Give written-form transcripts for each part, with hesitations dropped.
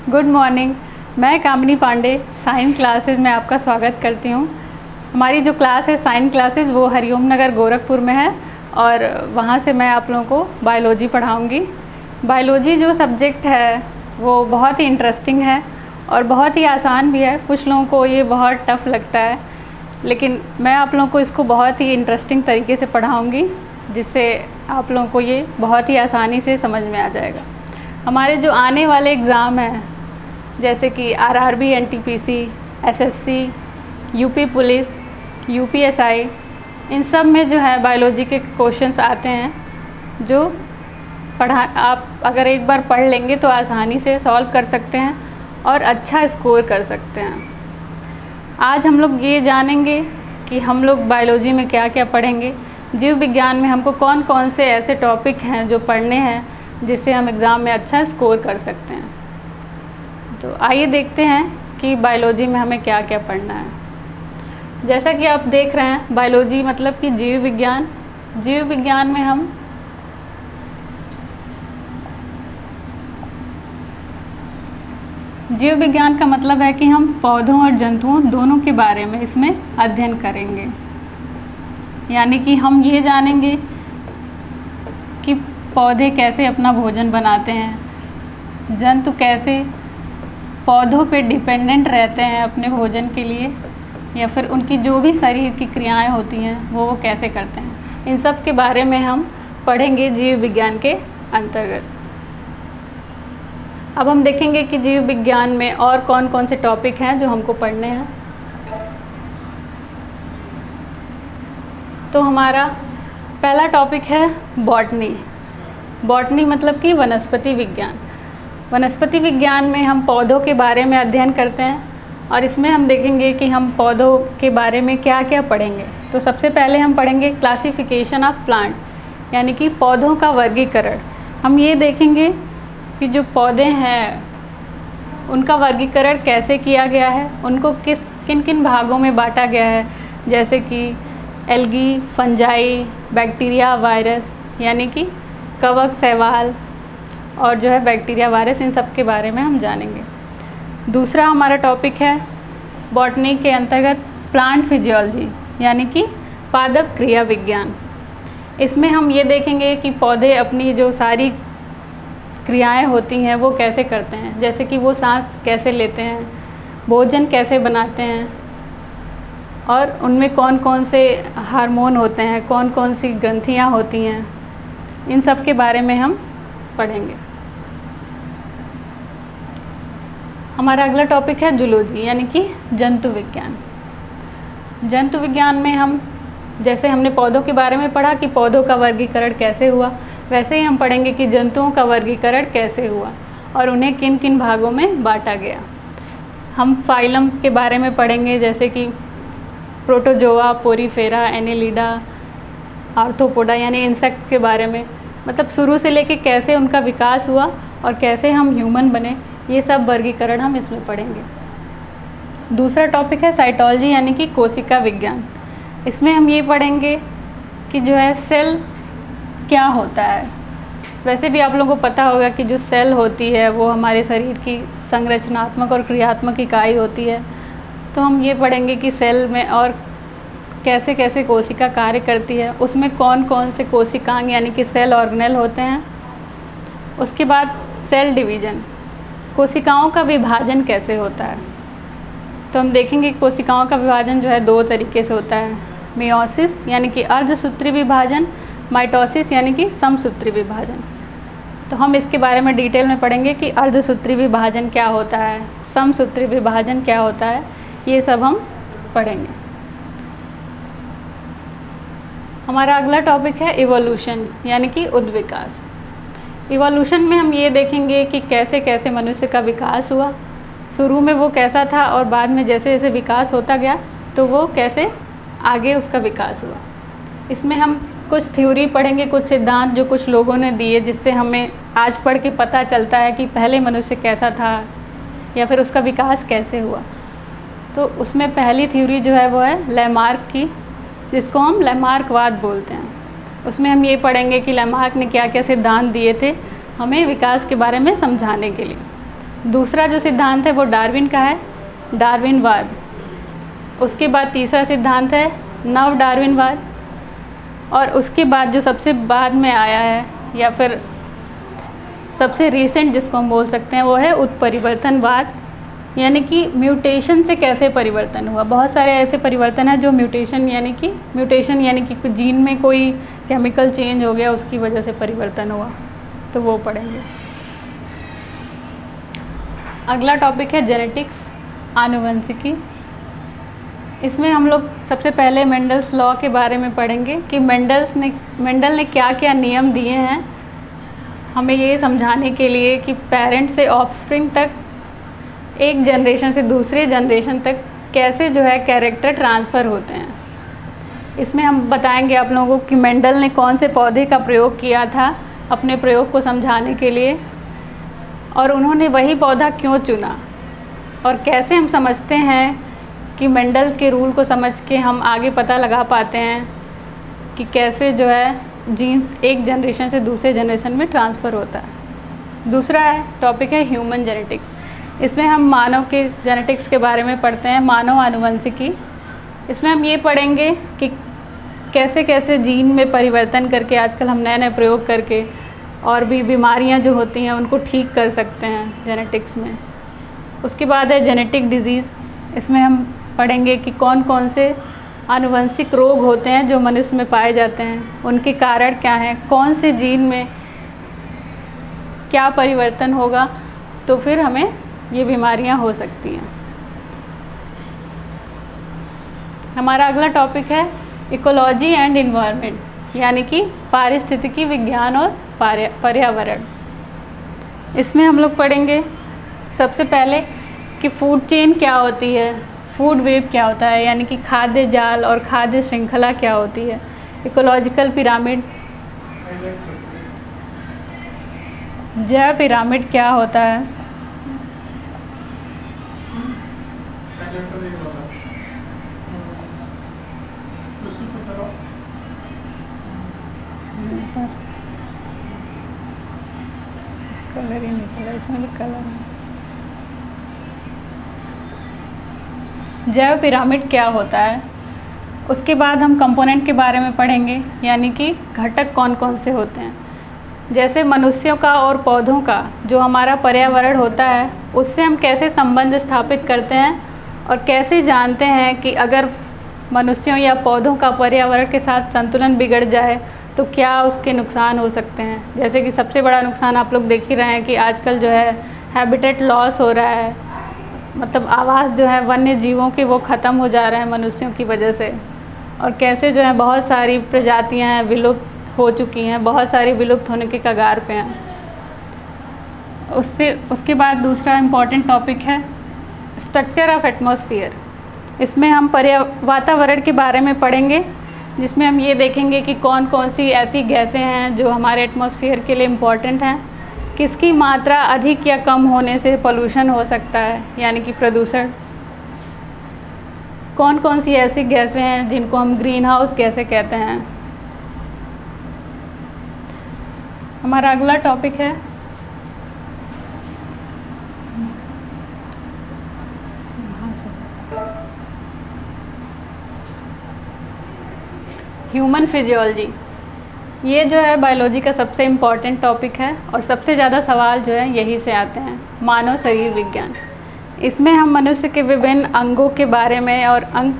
Good morning. मैं कामिनी Pandey science classes में आपका स्वागत करती हूँ। हमारी जो क्लास है साइंस क्लासेस वो हरिओम नगर गोरखपुर में है और वहाँ से मैं आप लोगों को बायोलॉजी पढ़ाऊँगी। बायोलॉजी जो सब्जेक्ट है वो बहुत ही इंटरेस्टिंग है और बहुत ही आसान भी है। कुछ लोगों को ये बहुत टफ़ लगता है, लेकिन मैं आप लोगों को इसको बहुत ही इंटरेस्टिंग तरीके से पढ़ाऊँगी, जिससे आप लोगों को ये बहुत ही आसानी से समझ में आ जाएगा। हमारे जो आने वाले एग्ज़ाम हैं जैसे कि RRB, NTPC, SSC, UP police, UPSI, इन सब में जो है बायोलॉजी के क्वेश्चंस आते हैं जो आप अगर एक बार पढ़ लेंगे तो आसानी से सॉल्व कर सकते हैं और अच्छा स्कोर कर सकते हैं। आज हम लोग ये जानेंगे कि हम लोग बायोलॉजी में क्या क्या पढ़ेंगे। जीव विज्ञान में हमको कौन कौन से ऐसे टॉपिक हैं जो पढ़ने हैं जिससे हम एग्ज़ाम में अच्छा स्कोर कर सकते हैं। तो आइए देखते हैं कि बायोलॉजी में हमें क्या क्या पढ़ना है। जैसा कि आप देख रहे हैं, बायोलॉजी मतलब कि जीव विज्ञान। जीव विज्ञान में हम जीव विज्ञान का मतलब है कि हम पौधों और जंतुओं दोनों के बारे में इसमें अध्ययन करेंगे। यानी कि हम ये जानेंगे कि पौधे कैसे अपना भोजन बनाते हैं, जंतु कैसे पौधों पे डिपेंडेंट रहते हैं अपने भोजन के लिए, या फिर उनकी जो भी शरीर की क्रियाएं होती हैं वो कैसे करते हैं। इन सब के बारे में हम पढ़ेंगे जीव विज्ञान के अंतर्गत। अब हम देखेंगे कि जीव विज्ञान में और कौन कौन से टॉपिक हैं जो हमको पढ़ने हैं। तो हमारा पहला टॉपिक है बॉटनी। बॉटनी मतलब कि वनस्पति विज्ञान। वनस्पति विज्ञान में हम पौधों के बारे में अध्ययन करते हैं और इसमें हम देखेंगे कि हम पौधों के बारे में क्या क्या पढ़ेंगे। तो सबसे पहले हम पढ़ेंगे क्लासिफिकेशन ऑफ प्लांट, यानी कि पौधों का वर्गीकरण। हम ये देखेंगे कि जो पौधे हैं उनका वर्गीकरण कैसे किया गया है, उनको किन किन भागों में बांटा गया है, जैसे कि एल्गी, फंजाई, बैक्टीरिया, वायरस, यानी कि कवक, शैवाल और जो है बैक्टीरिया, वायरस, इन सब के बारे में हम जानेंगे। दूसरा हमारा टॉपिक है बॉटनी के अंतर्गत प्लांट फिजियोलॉजी, यानी कि पादप क्रिया विज्ञान। इसमें हम ये देखेंगे कि पौधे अपनी जो सारी क्रियाएं होती हैं वो कैसे करते हैं, जैसे कि वो सांस कैसे लेते हैं, भोजन कैसे बनाते हैं और उनमें कौन कौन से हार्मोन होते हैं, कौन कौन सी ग्रंथियां होती हैं, इन सब के बारे में हम पढ़ेंगे। हमारा अगला टॉपिक है जूलॉजी, यानी कि जंतु विज्ञान। जंतु विज्ञान में हम जैसे हमने पौधों के बारे में पढ़ा कि पौधों का वर्गीकरण कैसे हुआ, वैसे ही हम पढ़ेंगे कि जंतुओं का वर्गीकरण कैसे हुआ और उन्हें किन किन भागों में बांटा गया। हम फाइलम के बारे में पढ़ेंगे, जैसे कि प्रोटोजोआ, पोरीफेरा, एनेलिडा, आर्थ्रोपोडा, यानी इंसेक्ट के बारे में, मतलब शुरू से लेके कैसे उनका विकास हुआ और कैसे हम ह्यूमन बने, ये सब वर्गीकरण हम इसमें पढ़ेंगे। दूसरा टॉपिक है साइटोलॉजी, यानी कि कोशिका विज्ञान। इसमें हम ये पढ़ेंगे कि जो है सेल क्या होता है। वैसे भी आप लोगों को पता होगा कि जो सेल होती है वो हमारे शरीर की संरचनात्मक और क्रियात्मक इकाई होती है। तो हम ये पढ़ेंगे कि सेल में और कैसे कैसे कोशिका कार्य करती है, उसमें कौन कौन से कोशिकांग यानी कि सेल ऑर्गेनेल होते हैं। उसके बाद सेल डिवीज़न, कोशिकाओं का विभाजन कैसे होता है। तो हम देखेंगे कि कोशिकाओं का विभाजन जो है दो तरीके से होता है, मियोसिस यानी कि अर्धसूत्री विभाजन, माइटोसिस यानी कि समसूत्री विभाजन। तो हम इसके बारे में डिटेल में पढ़ेंगे कि अर्धसूत्री विभाजन क्या होता है, समसूत्री विभाजन क्या होता है, ये सब हम पढ़ेंगे। हमारा अगला टॉपिक है इवोल्यूशन, यानी कि उद्विकास। इवोल्यूशन में हम ये देखेंगे कि कैसे कैसे मनुष्य का विकास हुआ, शुरू में वो कैसा था और बाद में जैसे जैसे विकास होता गया तो वो कैसे आगे उसका विकास हुआ। इसमें हम कुछ थ्योरी पढ़ेंगे, कुछ सिद्धांत जो कुछ लोगों ने दिए, जिससे हमें आज पढ़ के पता चलता है कि पहले मनुष्य कैसा था या फिर उसका विकास कैसे हुआ। तो उसमें पहली थ्योरी जो है वो है लैमार्क की, जिसको हम लैमार्कवाद बोलते हैं। उसमें हम ये पढ़ेंगे कि लैमार्क ने क्या क्या सिद्धांत दिए थे हमें विकास के बारे में समझाने के लिए। दूसरा जो सिद्धांत है वो डार्विन का है, डार्विनवाद। उसके बाद तीसरा सिद्धांत है नव डार्विनवाद, और उसके बाद जो सबसे बाद में आया है या फिर सबसे रीसेंट जिसको हम बोल सकते हैं वो है उत्परिवर्तनवाद, यानी कि म्यूटेशन से कैसे परिवर्तन हुआ। बहुत सारे ऐसे परिवर्तन हैं जो म्यूटेशन यानी कि जीन में कोई केमिकल चेंज हो गया, उसकी वजह से परिवर्तन हुआ, तो वो पढ़ेंगे। अगला टॉपिक है जेनेटिक्स, आनुवंशिकी। इसमें हम लोग सबसे पहले मेंडल्स लॉ के बारे में पढ़ेंगे कि मेंडल ने क्या क्या नियम दिए हैं हमें ये समझाने के लिए कि पेरेंट से ऑफस्प्रिंग तक, एक जनरेशन से दूसरे जनरेशन तक कैसे जो है कैरेक्टर ट्रांसफ़र होते हैं। इसमें हम बताएंगे आप लोगों को कि मेंडल ने कौन से पौधे का प्रयोग किया था अपने प्रयोग को समझाने के लिए, और उन्होंने वही पौधा क्यों चुना, और कैसे हम समझते हैं कि मेंडल के रूल को समझ के हम आगे पता लगा पाते हैं कि कैसे जो है जीन एक जनरेशन से दूसरे जनरेशन में ट्रांसफ़र होता है। दूसरा टॉपिक है ह्यूमन जेनेटिक्स। इसमें हम मानव के जेनेटिक्स के बारे में पढ़ते हैं, मानव आनुवंशिकी। इसमें हम ये पढ़ेंगे कि कैसे कैसे जीन में परिवर्तन करके आजकल हम नए नए प्रयोग करके और भी बीमारियां जो होती हैं उनको ठीक कर सकते हैं जेनेटिक्स में। उसके बाद है जेनेटिक डिजीज़। इसमें हम पढ़ेंगे कि कौन कौन से आनुवंशिक रोग होते हैं जो मनुष्य में पाए जाते हैं, उनके कारण क्या हैं, कौन से जीन में क्या परिवर्तन होगा तो फिर हमें ये बीमारियां हो सकती हैं। हमारा अगला टॉपिक है इकोलॉजी एंड इन्वायरमेंट, यानी कि पारिस्थितिकी विज्ञान और पर्यावरण। इसमें हम लोग पढ़ेंगे सबसे पहले कि फूड चेन क्या होती है, फूड वेब क्या होता है, यानी कि खाद्य जाल और खाद्य श्रृंखला क्या होती है, इकोलॉजिकल पिरामिड, जैव पिरामिड क्या होता है, कलर ही नहीं चला, इसमें भी कलर है। जैव पिरामिड क्या होता है। उसके बाद हम कंपोनेंट के बारे में पढ़ेंगे, यानी कि घटक कौन कौन से होते हैं। जैसे मनुष्यों का और पौधों का जो हमारा पर्यावरण होता है उससे हम कैसे संबंध स्थापित करते हैं और कैसे जानते हैं कि अगर मनुष्यों या पौधों का पर्यावरण के साथ संतुलन बिगड़ जाए तो क्या उसके नुकसान हो सकते हैं। जैसे कि सबसे बड़ा नुकसान आप लोग देख ही रहे हैं कि आजकल जो है हैबिटेट लॉस हो रहा है, मतलब आवास जो है वन्य जीवों के वो ख़त्म हो जा रहे हैं मनुष्यों की वजह से, और कैसे जो है बहुत सारी प्रजातियां हैं विलुप्त हो चुकी हैं, बहुत सारी विलुप्त होने के कगार पे हैं। उसके बाद दूसरा इम्पॉर्टेंट टॉपिक है स्ट्रक्चर ऑफ एटमॉस्फेयर। इसमें हम वातावरण के बारे में पढ़ेंगे, जिसमें हम ये देखेंगे कि कौन कौन सी ऐसी गैसें हैं जो हमारे एटमॉस्फेयर के लिए इम्पॉर्टेंट हैं, किसकी मात्रा अधिक या कम होने से पोल्यूशन हो सकता है यानी कि प्रदूषण, कौन कौन सी ऐसी गैसें हैं जिनको हम ग्रीन हाउस गैसें कहते हैं। हमारा अगला टॉपिक है ह्यूमन फिजियोलॉजी। ये जो है बायोलॉजी का सबसे इम्पॉर्टेंट टॉपिक है और सबसे ज़्यादा सवाल जो है यही से आते हैं। मानव शरीर विज्ञान, इसमें हम मनुष्य के विभिन्न अंगों के बारे में और अंग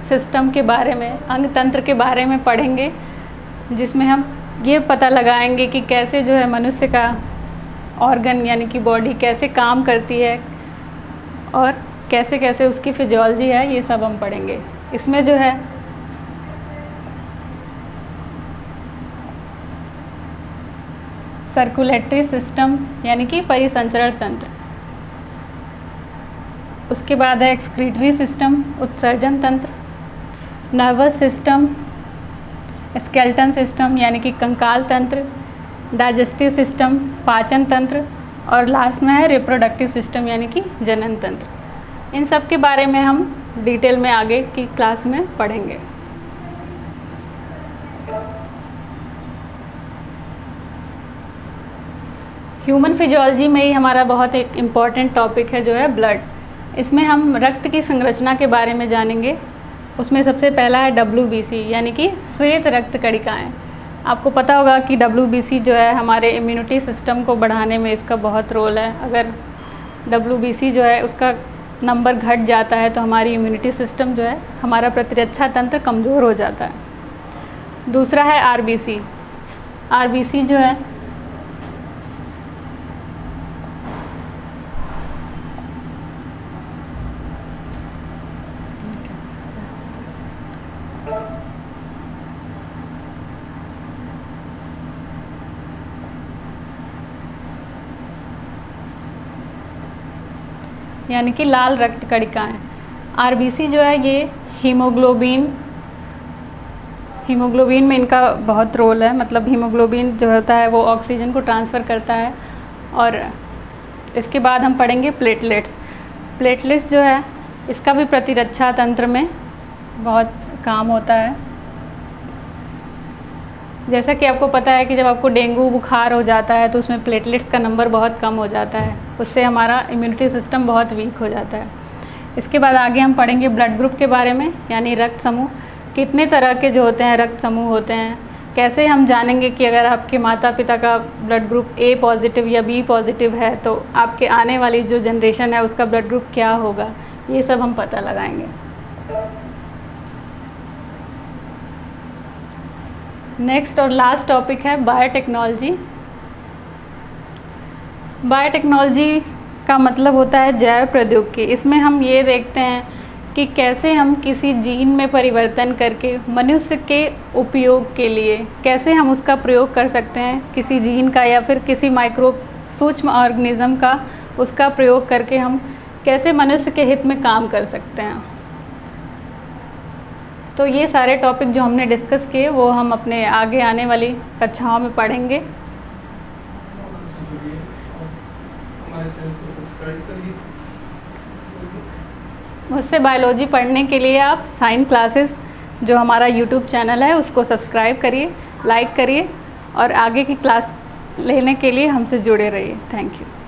सिस्टम के बारे में, अंग तंत्र के बारे में पढ़ेंगे, जिसमें हम ये पता लगाएंगे कि कैसे जो है मनुष्य का ऑर्गन यानी कि बॉडी कैसे काम करती है और कैसे कैसे उसकी फिजियोलॉजी है, ये सब हम पढ़ेंगे। इसमें जो है सर्कुलेटरी सिस्टम यानी कि परिसंचरण तंत्र, उसके बाद है एक्सक्रीटरी सिस्टम उत्सर्जन तंत्र, नर्वस सिस्टम, स्केलेटन सिस्टम यानी कि कंकाल तंत्र, डाइजेस्टिव सिस्टम पाचन तंत्र, और लास्ट में है रिप्रोडक्टिव सिस्टम यानी कि जनन तंत्र। इन सब के बारे में हम डिटेल में आगे की क्लास में पढ़ेंगे। ह्यूमन फिजियोलॉजी में ही हमारा बहुत एक इम्पॉर्टेंट टॉपिक है जो है ब्लड। इसमें हम रक्त की संरचना के बारे में जानेंगे। उसमें सबसे पहला है WBC यानी कि श्वेत रक्त कणिकाएँ। आपको पता होगा कि WBC जो है हमारे इम्यूनिटी सिस्टम को बढ़ाने में इसका बहुत रोल है। अगर WBC जो है उसका नंबर घट जाता है तो हमारी इम्यूनिटी सिस्टम जो है, हमारा प्रतिरक्षा तंत्र कमज़ोर हो जाता है। दूसरा है RBC। RBC जो है यानी कि लाल रक्त कणिकाएँ। RBC जो है ये हीमोग्लोबिन में इनका बहुत रोल है। मतलब हीमोग्लोबिन जो होता है वो ऑक्सीजन को ट्रांसफ़र करता है। और इसके बाद हम पढ़ेंगे प्लेटलेट्स। प्लेटलेट्स जो है इसका भी प्रतिरक्षा तंत्र में बहुत काम होता है। जैसा कि आपको पता है कि जब आपको डेंगू बुखार हो जाता है तो उसमें प्लेटलेट्स का नंबर बहुत कम हो जाता है, उससे हमारा इम्यूनिटी सिस्टम बहुत वीक हो जाता है। इसके बाद आगे हम पढ़ेंगे ब्लड ग्रुप के बारे में, यानी रक्त समूह। कितने तरह के जो होते हैं रक्त समूह होते हैं, कैसे हम जानेंगे कि अगर आपके माता पिता का ब्लड ग्रुप A पॉजिटिव या B पॉजिटिव है तो आपके आने वाली जो जनरेशन है उसका ब्लड ग्रुप क्या होगा, ये सब हम पता लगाएंगे। नेक्स्ट और लास्ट टॉपिक है बायोटेक्नोलॉजी। बायोटेक्नोलॉजी का मतलब होता है जैव प्रौद्योगिकी। इसमें हम ये देखते हैं कि कैसे हम किसी जीन में परिवर्तन करके मनुष्य के उपयोग के लिए कैसे हम उसका प्रयोग कर सकते हैं, किसी जीन का या फिर किसी माइक्रोब सूक्ष्म ऑर्गेनिज्म का उसका प्रयोग करके हम कैसे मनुष्य के हित में काम कर सकते हैं। तो ये सारे टॉपिक जो हमने डिस्कस किए वो हम अपने आगे आने वाली कक्षाओं में पढ़ेंगे। मुझसे बायोलॉजी पढ़ने के लिए आप साइंस क्लासेस जो हमारा YouTube चैनल है उसको सब्सक्राइब करिए, लाइक करिए और आगे की क्लास लेने के लिए हमसे जुड़े रहिए। Thank you.